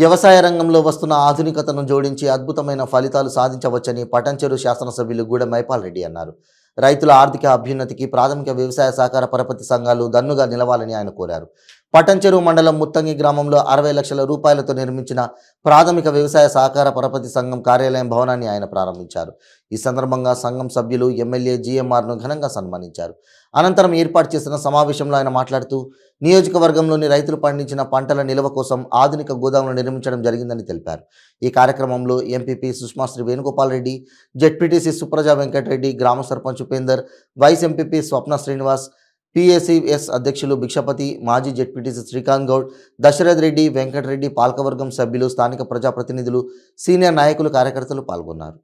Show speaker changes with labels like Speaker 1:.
Speaker 1: వ్యవసాయ రంగంలో వస్తున్న ఆధునికతను జోడించి అద్భుతమైన ఫలితాలు సాధించవచ్చని పటంచెరు శాసనసభ్యులు గూడెం మైపాల్ రెడ్డి అన్నారు. రైతుల ఆర్థిక అభ్యున్నతికి ప్రాథమిక వ్యవసాయ సహకార పరపతి సంఘాలు దన్నుగా నిలవాలని ఆయన కోరారు. పటంచెరు మండలం ముత్తంగి గ్రామంలో 60 లక్షల రూపాయలతో నిర్మించిన ప్రాథమిక వ్యవసాయ సహకార పరపతి సంఘం కార్యాలయం భవనాన్ని ఆయన ప్రారంభించారు. ఈ సందర్భంగా సంఘం సభ్యులు ఎమ్మెల్యే జీఎంఆర్ను ఘనంగా సన్మానించారు. అనంతరం ఏర్పాటు చేసిన సమావేశంలో ఆయన మాట్లాడుతూ నియోజకవర్గంలోని రైతులు పండించిన పంటల నిల్వ కోసం ఆధునిక గోదాములు నిర్మించడం జరిగిందని తెలిపారు. ఈ కార్యక్రమంలో ఎంపీపీ సుష్మాశ్రీ వేణుగోపాల్ రెడ్డి, జెడ్పీటీసీ సుప్రజా వెంకటరెడ్డి, గ్రామ సర్పంచ్ ఉపేందర్, వైస్ ఎంపీపీ స్వప్న శ్రీనివాస్, పిఎసిఎస్ అధ్యక్షులు భిక్షపతి, మాజీ జెడ్పీటీసీ శ్రీకాంత్ గౌడ్, దశరథ్ రెడ్డి, వెంకటరెడ్డి, పాలకవర్గం సభ్యులు, స్థానిక ప్రజాప్రతినిధులు, సీనియర్ నాయకులు, కార్యకర్తలు పాల్గొన్నారు.